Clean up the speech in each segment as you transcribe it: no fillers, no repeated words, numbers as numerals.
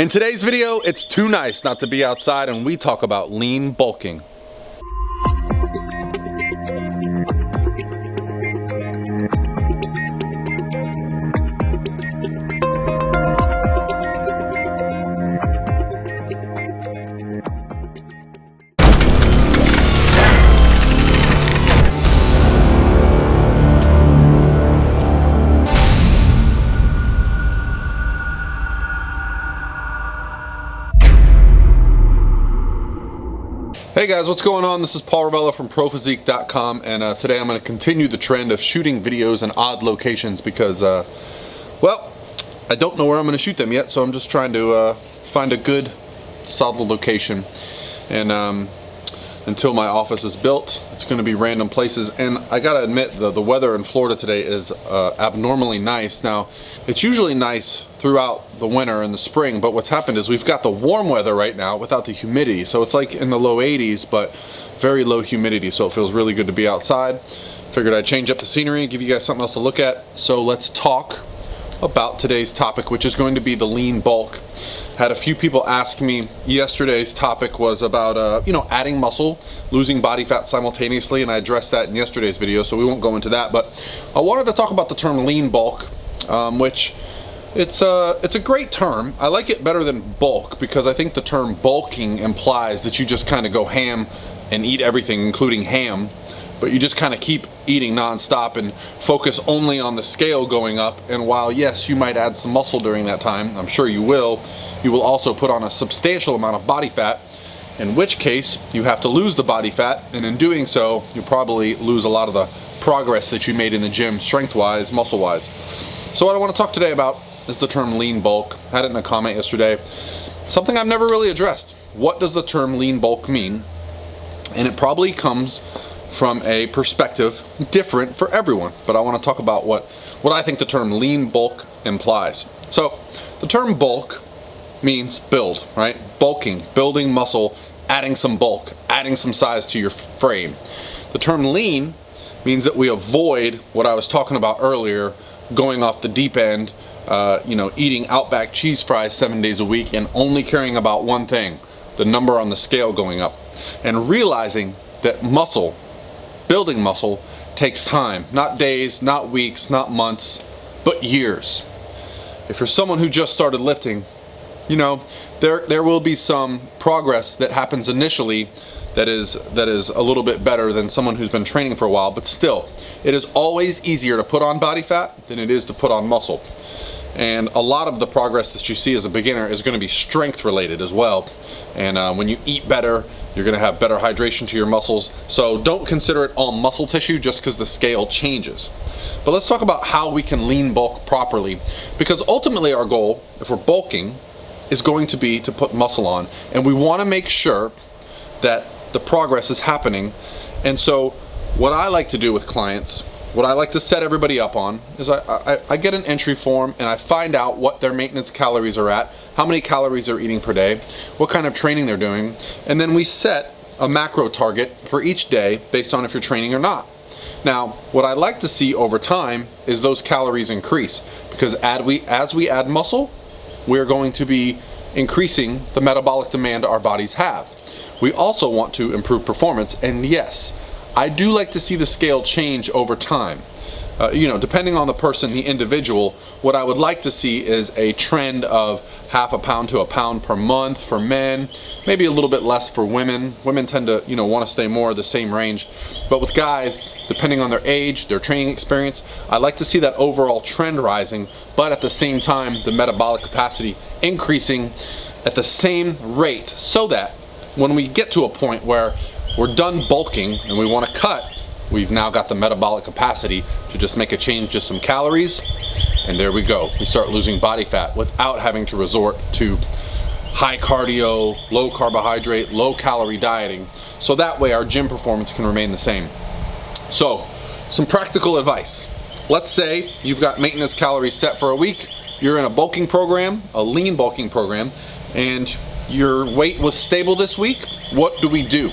In today's video, it's too nice not to be outside and we talk about lean bulking. Hey guys, what's going on? This is Paul Ravella from ProPhysique.com, and today I'm going to continue the trend of shooting videos in odd locations because, well, I don't know where I'm going to shoot them yet, so I'm just trying to find a good, solid location. And until my office is built, it's going to be random places. And I got to admit, the weather in Florida today is abnormally nice. Now, it's usually nice throughout the winter and the spring, but what's happened is we've got the warm weather right now without the humidity. So it's like in the low 80s, but very low humidity, so it feels really good to be outside. Figured I'd change up the scenery and give you guys something else to look at. So let's talk about today's topic, which is going to be the lean bulk. Had a few people ask me. Yesterday's topic was about adding muscle, losing body fat simultaneously, and I addressed that in yesterday's video, so we won't go into that. But I wanted to talk about the term lean bulk, which it's a great term. I like it better than bulk because I think the term bulking implies that you just kind of go ham and eat everything, including ham, but you just kind of keep eating nonstop and focus only on the scale going up. And while yes, you might add some muscle during that time, I'm sure you will also put on a substantial amount of body fat, in which case you have to lose the body fat, and in doing so, you probably lose a lot of the progress that you made in the gym, strength-wise, muscle-wise. So what I want to talk today about is the term lean bulk. I had it in a comment yesterday. Something I've never really addressed. What does the term lean bulk mean? And it probably comes from a perspective different for everyone, but I want to talk about what I think the term lean bulk implies. So the term bulk means build, right? Bulking, building muscle, adding some bulk, adding some size to your frame. The term lean means that we avoid what I was talking about earlier, going off the deep end, eating Outback cheese fries 7 days a week and only caring about one thing, the number on the scale going up, and realizing that building muscle takes time, not days, not weeks, not months, but years. If you're someone who just started lifting, there will be some progress that happens initially that is a little bit better than someone who's been training for a while, but still, it is always easier to put on body fat than it is to put on muscle. And a lot of the progress that you see as a beginner is going to be strength related as well. And when you eat better, you're going to have better hydration to your muscles. So don't consider it all muscle tissue just because the scale changes. But let's talk about how we can lean bulk properly, because ultimately our goal, if we're bulking, is going to be to put muscle on. And we want to make sure that the progress is happening. And so what I like to do with clients, what I like to set everybody up on, is I get an entry form and I find out what their maintenance calories are at, how many calories they're eating per day, what kind of training they're doing, and then we set a macro target for each day based on if you're training or not. Now, what I like to see over time is those calories increase, because as we add muscle, we're going to be increasing the metabolic demand our bodies have. We also want to improve performance, and yes, I do like to see the scale change over time. Depending on the person, the individual, what I would like to see is a trend of half a pound to a pound per month for men, maybe a little bit less for women. Women tend to, want to stay more the same range. But with guys, depending on their age, their training experience, I like to see that overall trend rising, but at the same time, the metabolic capacity increasing at the same rate, so that when we get to a point where we're done bulking and we want to cut, we've now got the metabolic capacity to just make a change, just some calories, and there we go. We start losing body fat without having to resort to high cardio, low carbohydrate, low calorie dieting, so that way our gym performance can remain the same. So, some practical advice. Let's say you've got maintenance calories set for a week, you're in a bulking program, a lean bulking program, and your weight was stable this week. What do we do?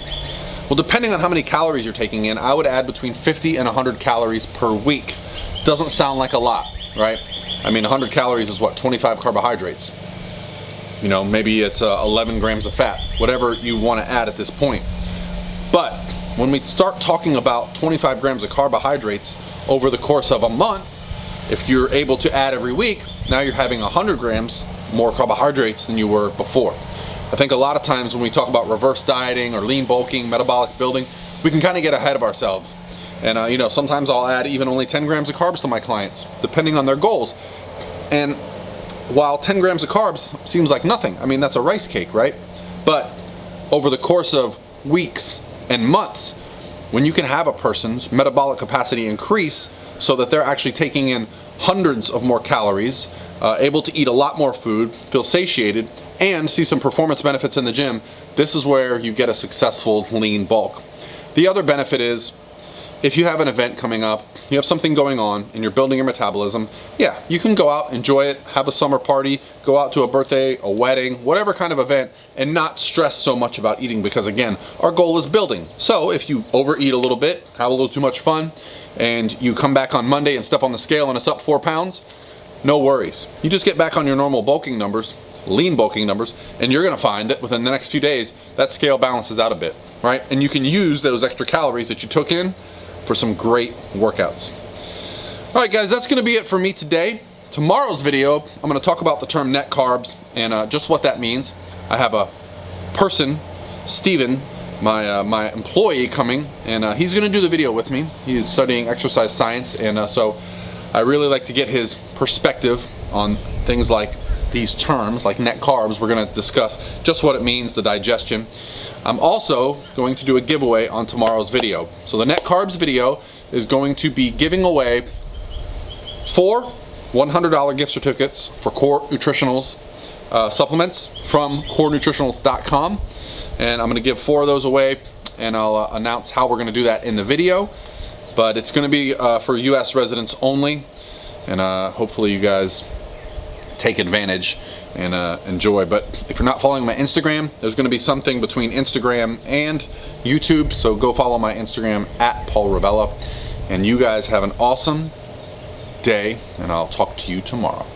Well, depending on how many calories you're taking in, I would add between 50 and 100 calories per week. Doesn't sound like a lot, right? I mean, 100 calories is what, 25 carbohydrates. You know, maybe it's 11 grams of fat, whatever you want to add at this point. But when we start talking about 25 grams of carbohydrates over the course of a month, if you're able to add every week, now you're having 100 grams more carbohydrates than you were before. I think a lot of times when we talk about reverse dieting or lean bulking, metabolic building, we can kind of get ahead of ourselves. And you know, sometimes I'll add even only 10 grams of carbs to my clients, depending on their goals. And while 10 grams of carbs seems like nothing, I mean, that's a rice cake, right? But over the course of weeks and months, when you can have a person's metabolic capacity increase so that they're actually taking in hundreds of more calories, able to eat a lot more food, feel satiated, and see some performance benefits in the gym, this is where you get a successful lean bulk. The other benefit is, if you have an event coming up, you have something going on, and you're building your metabolism, yeah, you can go out, enjoy it, have a summer party, go out to a birthday, a wedding, whatever kind of event, and not stress so much about eating, because again, our goal is building. So if you overeat a little bit, have a little too much fun, and you come back on Monday and step on the scale and it's up 4 pounds, no worries. You just get back on your normal bulking numbers, lean bulking numbers, and you're gonna find that within the next few days, that scale balances out a bit, right? And you can use those extra calories that you took in for some great workouts. All right, guys, that's gonna be it for me today. Tomorrow's video, I'm gonna talk about the term net carbs and just what that means. I have a person, Steven, my employee, coming, and he's gonna do the video with me. He's studying exercise science, and so I really like to get his perspective on things like these terms, like net carbs. We're gonna discuss just what it means, the digestion. I'm also going to do a giveaway on tomorrow's video. So the net carbs video is going to be giving away 4 $100 gift certificates for Core Nutritionals supplements from corenutritionals.com. And I'm gonna give 4 of those away, and I'll announce how we're gonna do that in the video. But it's gonna be for US residents only, and hopefully you guys take advantage and enjoy. But if you're not following my Instagram, there's going to be something between Instagram and YouTube, so go follow my Instagram at Paul Ravella. And you guys have an awesome day, and I'll talk to you tomorrow.